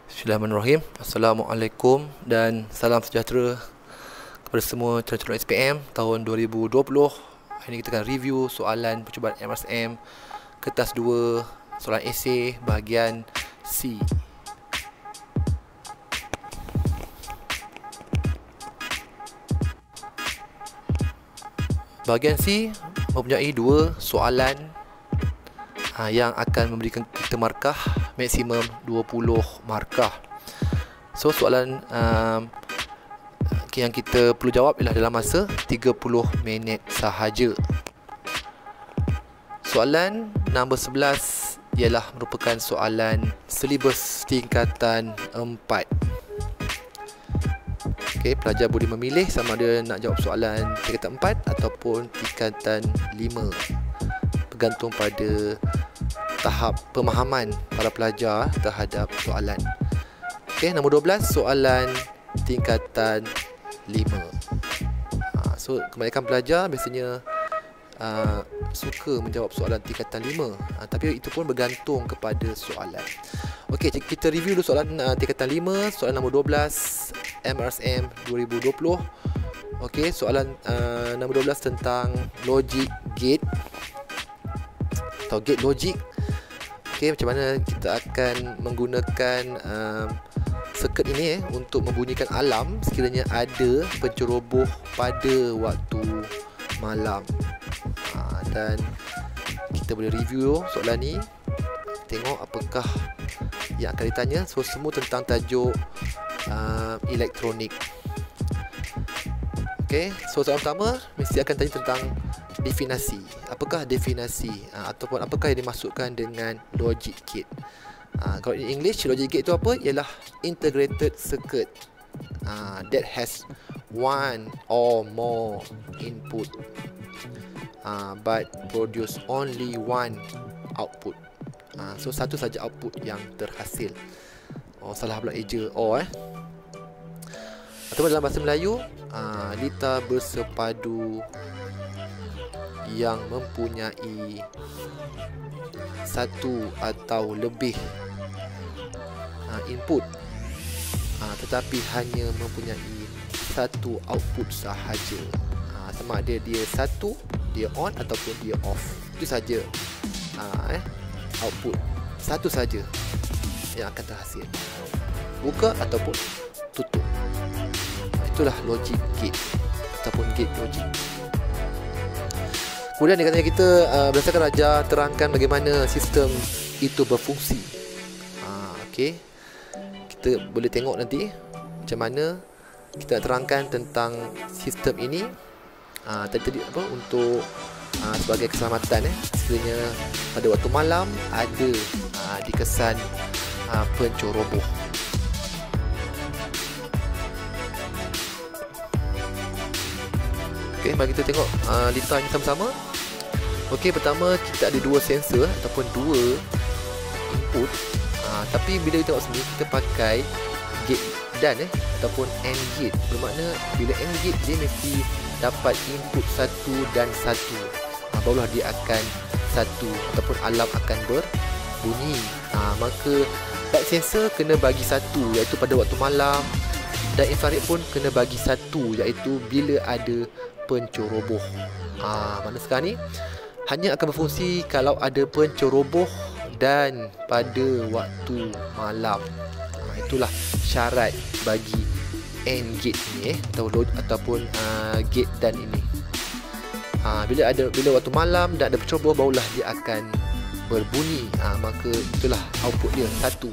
Bismillahirrahmanirrahim. Assalamualaikum dan salam sejahtera kepada semua calon-calon SPM tahun 2020. Hari ini kita akan review soalan percubaan MRSM kertas 2, soalan esei bahagian C. Bahagian C mempunyai 2 soalan yang akan memberikan kita markah maksimum 20 markah. So soalan yang kita perlu jawab ialah dalam masa 30 minit sahaja. Soalan nombor 11 ialah merupakan soalan silibus tingkatan 4. Okey, pelajar boleh memilih sama ada nak jawab soalan tingkatan 4 ataupun tingkatan 5, bergantung pada tahap pemahaman para pelajar terhadap soalan. Okey, nombor 12 soalan tingkatan 5. So kebanyakan pelajar biasanya suka menjawab soalan tingkatan 5, tapi itu pun bergantung kepada soalan. Okey, kita review dulu soalan tingkatan 5, soalan nombor 12 MRSM 2020. Okey, soalan nombor 12 tentang logic gate atau gate logic. Okey, macam mana kita akan menggunakan sirkuit ini untuk membunyikan alarm sekiranya ada penceroboh pada waktu malam. Dan kita boleh review soalan ni, tengok apakah yang akan ditanya. So semua tentang tajuk elektronik. Okey, so soalan pertama mesti akan tanya tentang definasi. Apakah definasi ataupun apakah yang dimaksudkan dengan logic gate? Kalau in English, logic gate itu apa? Ialah integrated circuit that has one or more input but produce only one output. So satu saja output yang terhasil. Salah pula eja ataupun dalam bahasa Melayu, lita bersepadu yang mempunyai satu atau lebih input tetapi hanya mempunyai satu output sahaja. Sama ada dia satu, dia on ataupun dia off. Itu saja output satu saja yang akan terhasil, buka ataupun tutup. Itulah logic gate ataupun gate logic. Kemudian dia kata kita berdasarkan Raja terangkan bagaimana sistem itu berfungsi. Okey, kita boleh tengok nanti macam mana kita nak terangkan tentang sistem ini. Tadi apa untuk sebagai keselamatan sekiranya pada waktu malam ada dikesan penceroboh. Okey, mari kita tengok litanya sama-sama. Okey, pertama kita ada 2 sensor ataupun 2 input. Tapi bila kita tengok sini, kita pakai gate dan ataupun AND gate. Bermakna bila AND gate dia mesti dapat input 1 dan 1. Barulah dia akan satu ataupun alarm akan berbunyi. Maka light sensor kena bagi 1 iaitu pada waktu malam, dan infrared pun kena bagi 1 iaitu bila ada penceroboh. Mana sekarang ni hanya akan berfungsi kalau ada penceroboh dan pada waktu malam. Itulah syarat bagi AND gate ni ataupun gate dan ini. Bila waktu malam dan ada penceroboh, barulah dia akan berbunyi. Maka itulah output dia 1.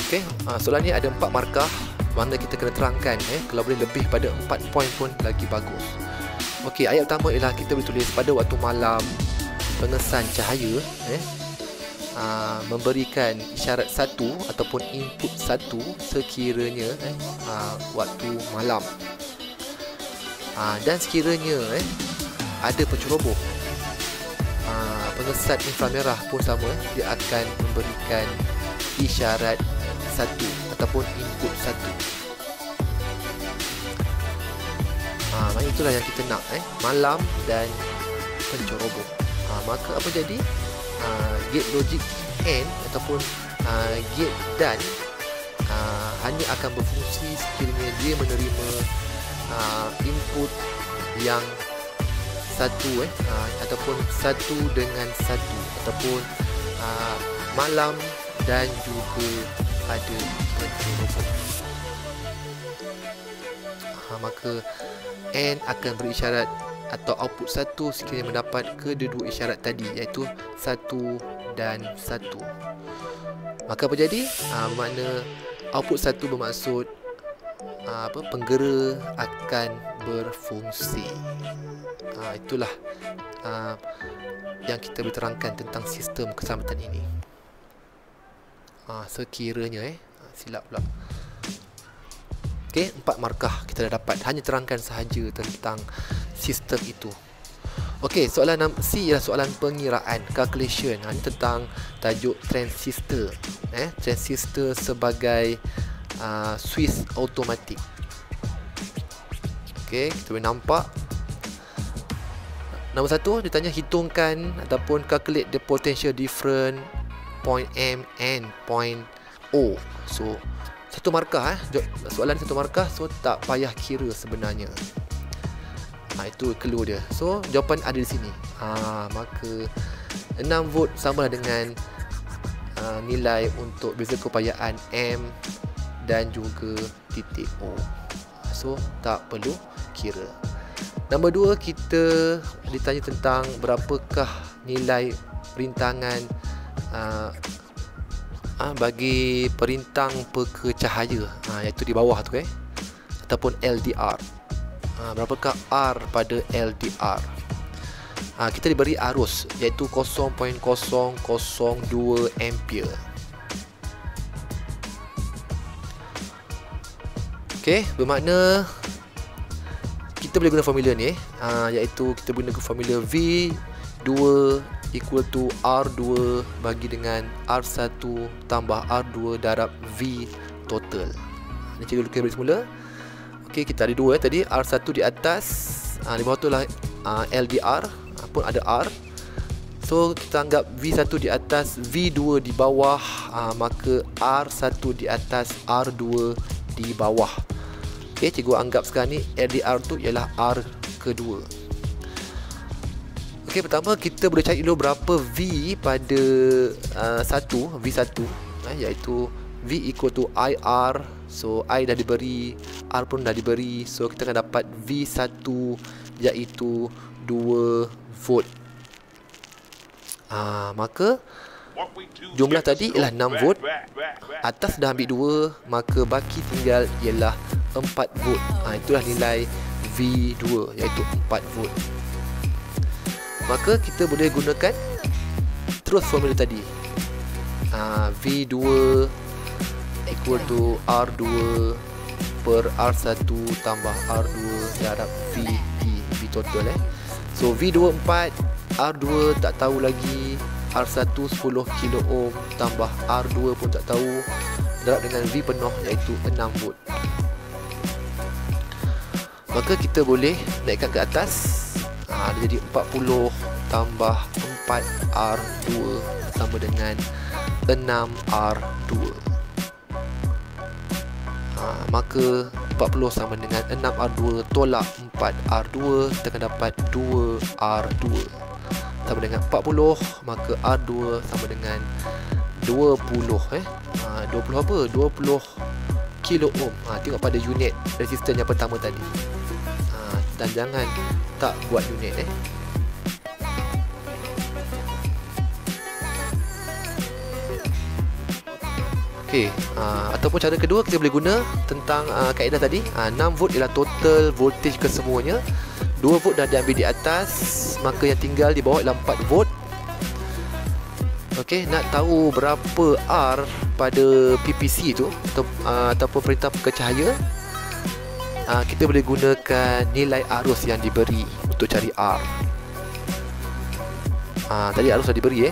Okey, soalan ni ada 4 markah, mana kita kena terangkan. Kalau boleh lebih pada 4 poin pun lagi bagus. Okey, ayat pertama ialah kita boleh tulis pada waktu malam pengesan cahaya memberikan isyarat 1 ataupun input 1 sekiranya waktu malam. Dan sekiranya ada penceroboh, pengesan inframerah pun sama, dia akan memberikan isyarat 1 ataupun input 1. Maksudnya itulah yang kita nak, malam dan penceroboh. Maka apa jadi? Gate logic AND ataupun gate dan hanya akan berfungsi sekiranya dia menerima input yang satu ataupun satu dengan satu, ataupun malam dan juga ada pencerobong. Maka AND akan berisyarat atau output 1 sekiranya mendapat kedua-dua isyarat tadi, iaitu 1 dan 1. Maka apa jadi? Bermakna output 1 bermaksud penggera akan berfungsi. Itulah yang kita boleh terangkan tentang sistem keselamatan ini. Sekiranya silap pula. Okey, 4 markah kita dah dapat. Hanya terangkan sahaja tentang sistem itu. Okey, soalan C ialah soalan pengiraan, calculation. Ini tentang tajuk transistor. Transistor sebagai switch automatik. Okey, kita boleh nampak. Nombor 1, dia tanya hitungkan ataupun calculate the potential difference point M and point O. So, 1 markah soalan 1 markah, so tak payah kira sebenarnya. Itu clue dia. So, jawapan ada di sini. Maka 6 volt sama dengan nilai untuk beza keupayaan M dan juga titik O. So, tak perlu kira. Nombor 2, kita ditanya tentang berapakah nilai perintangan bagi perintang perkecahaya, iaitu di bawah tu ataupun LDR. Berapakah R pada LDR? Kita diberi arus iaitu 0.002 ampere. Okey, bermakna kita boleh guna formula ni iaitu kita guna formula V2 equal to R2 bagi dengan R1 tambah R2 darab V total. Ini cikgu lukis balik semula. Okey, kita ada 2 tadi, R1 di atas, di bawah tu lah LDR, pun ada R. So kita anggap V1 di atas, V2 di bawah, maka R1 di atas, R2 di bawah. Okey, cikgu anggap sekarang ni LDR tu ialah R kedua. Okey, pertama kita boleh cari dulu berapa V pada V1, iaitu V equal to IR. So I dah diberi, R pun dah diberi. So kita akan dapat V1 iaitu 2 volt. Maka jumlah tadi ialah 6 volt. Atas dah ambil 2, maka baki tinggal ialah 4 volt. Itulah nilai V2 iaitu 4 volt. Maka kita boleh gunakan terus formula tadi. V2 equal to R2 per R1 tambah R2 darab VT, V total So V2 4, R2 tak tahu lagi, R1 10 kilo ohm tambah R2 pun tak tahu, darab dengan V penuh iaitu 6 volt. Maka kita boleh naikkan ke atas. Dia jadi 40 tambah 4R2 sama dengan 6R2. Maka 40 sama dengan 6R2 tolak 4R2, kita akan dapat 2R2 sama dengan 40, maka R2 sama dengan 20 20 apa? 20 kilo ohm. Tengok pada unit resistor yang pertama tadi. Dan jangan tak buat unit Okey, ataupun cara kedua kita boleh guna tentang kaedah tadi. 6 volt ialah total voltage kesemuanya. 2 volt dah diambil di atas, maka yang tinggal di bawah ialah 4 volt. Okey, nak tahu berapa R pada PPC tu ataupun perintah percahaya, kita boleh gunakan nilai arus yang diberi untuk cari R. Tadi arus dah diberi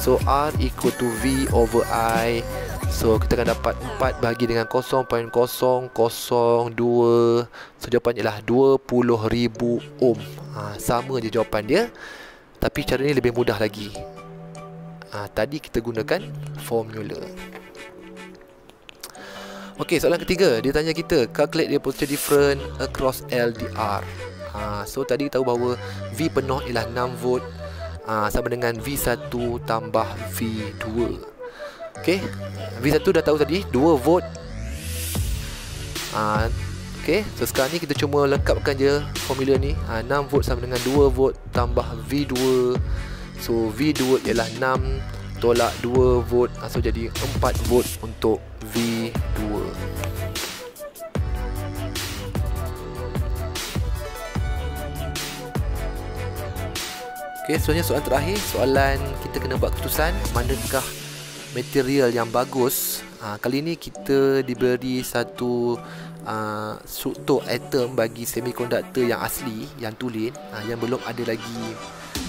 so R equal to V over I. So kita akan dapat 4 bagi dengan 0.002. So jawapan ialah 20,000 ohm. Sama je jawapan dia, tapi cara ni lebih mudah lagi. Tadi kita gunakan formula. Okey, soalan ketiga, dia tanya kita calculate the potential difference across LDR. So tadi kita tahu bahawa V penuh ialah 6 volt sama dengan V1 tambah V2. Okey, V1 dah tahu tadi 2 volt. Okey, so sekarang ni kita cuma lengkapkan je formula ni. 6 volt sama dengan 2 volt tambah V2. So V2 ialah 6 tolak 2 volt, so jadi 4 volt untuk V2. Okey, seterusnya soalan terakhir. Soalan kita kena buat keputusan manakah material yang bagus. Kali ni kita diberi satu struktur atom bagi semikonduktor yang asli, yang tulen, yang belum ada lagi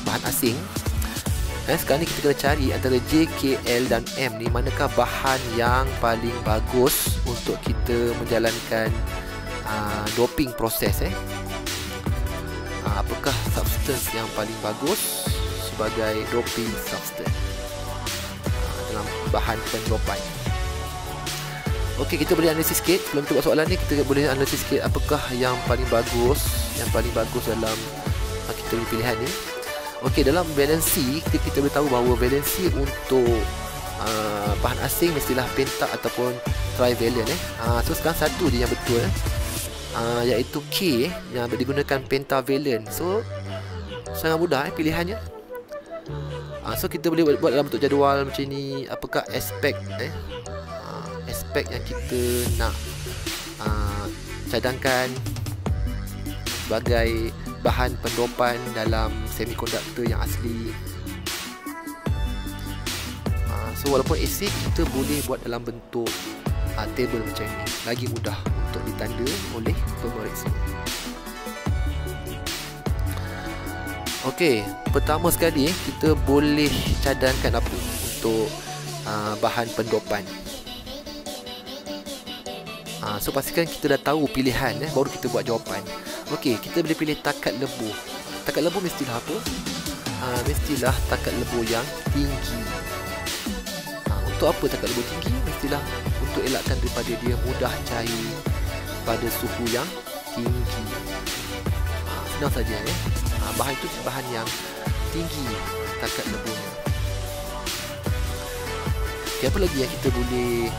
bahan asing. Sekarang ni kita kena cari antara J, K, L dan M ni manakah bahan yang paling bagus untuk kita menjalankan doping proses. Apakah substance yang paling bagus sebagai doping substance dalam bahan pendopan? Okey, kita boleh analisis sikit. Sebelum kita buat soalan ni, kita boleh analisis sikit apakah yang paling bagus dalam kita punya pilihan ni. Okey, dalam valensi kita boleh tahu bahawa valensi untuk bahan asing mestilah penta ataupun trivalent. So sekarang satu je yang betul, iaitu K yang digunakan pentavalent. So sangat mudah pilihannya. So kita boleh buat dalam bentuk jadual macam ni. Apakah aspek aspek yang kita nak cadangkan sebagai bahan pendopan dalam semikonduktor yang asli. So walaupun asid, kita boleh buat dalam bentuk table macam ni, lagi mudah untuk ditanda oleh pemeriksa. Okey, pertama sekali kita boleh cadangkan apa untuk bahan pendopan. So pastikan kita dah tahu pilihan, baru kita buat jawapan. Okey, kita boleh pilih takat lebuh. Takat lebuh mestilah apa? Mestilah takat lebuh yang tinggi. Untuk apa takat lebuh tinggi? Mestilah untuk elakkan daripada dia mudah cair pada suhu yang tinggi. Senang saja. Bahan itu bahan yang tinggi takat lebuhnya. Okay, apa lagi yang kita boleh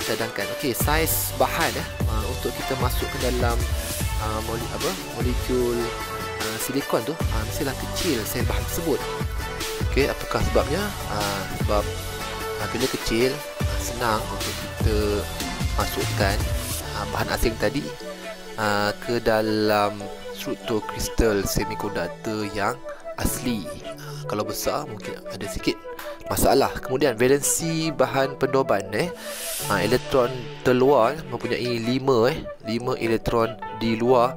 cadangkan? Okey, saiz bahan untuk kita masuk ke dalam molekul silikon tu mestilah kecil saiz bahan tersebut. Okey, apakah sebabnya? Sebab bila kecil senang untuk kita masukkan bahan asing tadi ke dalam struktur kristal semikonduktor yang asli. Kalau besar mungkin ada sikit masalah. Kemudian valensi bahan pendoban, elektron terluar mempunyai 5 elektron di luar,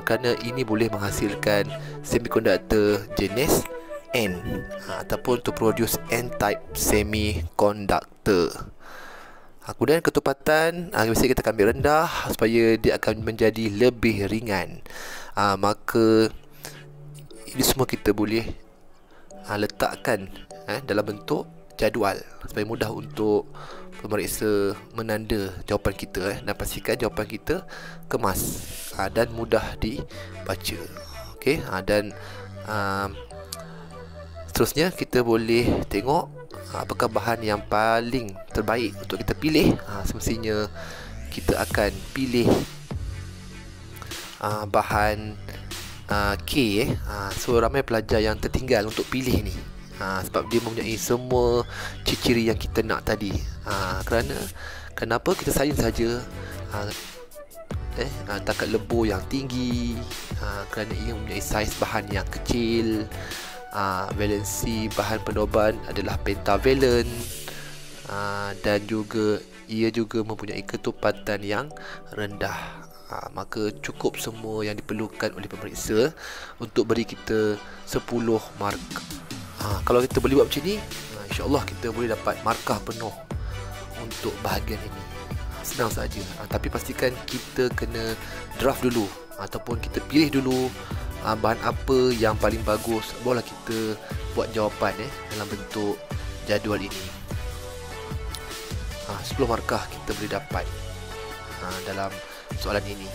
kerana ini boleh menghasilkan semikonduktor jenis N, ataupun to produce N-type semikonduktor. Kemudian ketepatan biasanya kita akan ambil rendah supaya dia akan menjadi lebih ringan. Maka ini semua kita boleh letakkan dalam bentuk jadual supaya mudah untuk pemeriksa menanda jawapan kita, dan pastikan jawapan kita kemas dan mudah dibaca. Okey, dan seterusnya kita boleh tengok apakah bahan yang paling terbaik untuk kita pilih. Semestinya kita akan pilih bahan K. So ramai pelajar yang tertinggal untuk pilih ni, sebab dia mempunyai semua ciri-ciri yang kita nak tadi. Kenapa kita sayang saja takat lebuh yang tinggi, kerana ia mempunyai saiz bahan yang kecil. Valensi bahan pendoban adalah pentavalent, dan juga ia juga mempunyai ketepatan yang rendah. Maka cukup semua yang diperlukan oleh pemeriksa untuk beri kita 10 markah. Kalau kita boleh buat macam ni, insya-Allah kita boleh dapat markah penuh untuk bahagian ini. Senang saja. Tapi pastikan kita kena draft dulu, ataupun kita pilih dulu bahan apa yang paling bagus, barulah kita buat jawapan dalam bentuk jadual ini. 10 markah kita boleh dapat dalam soalan ini.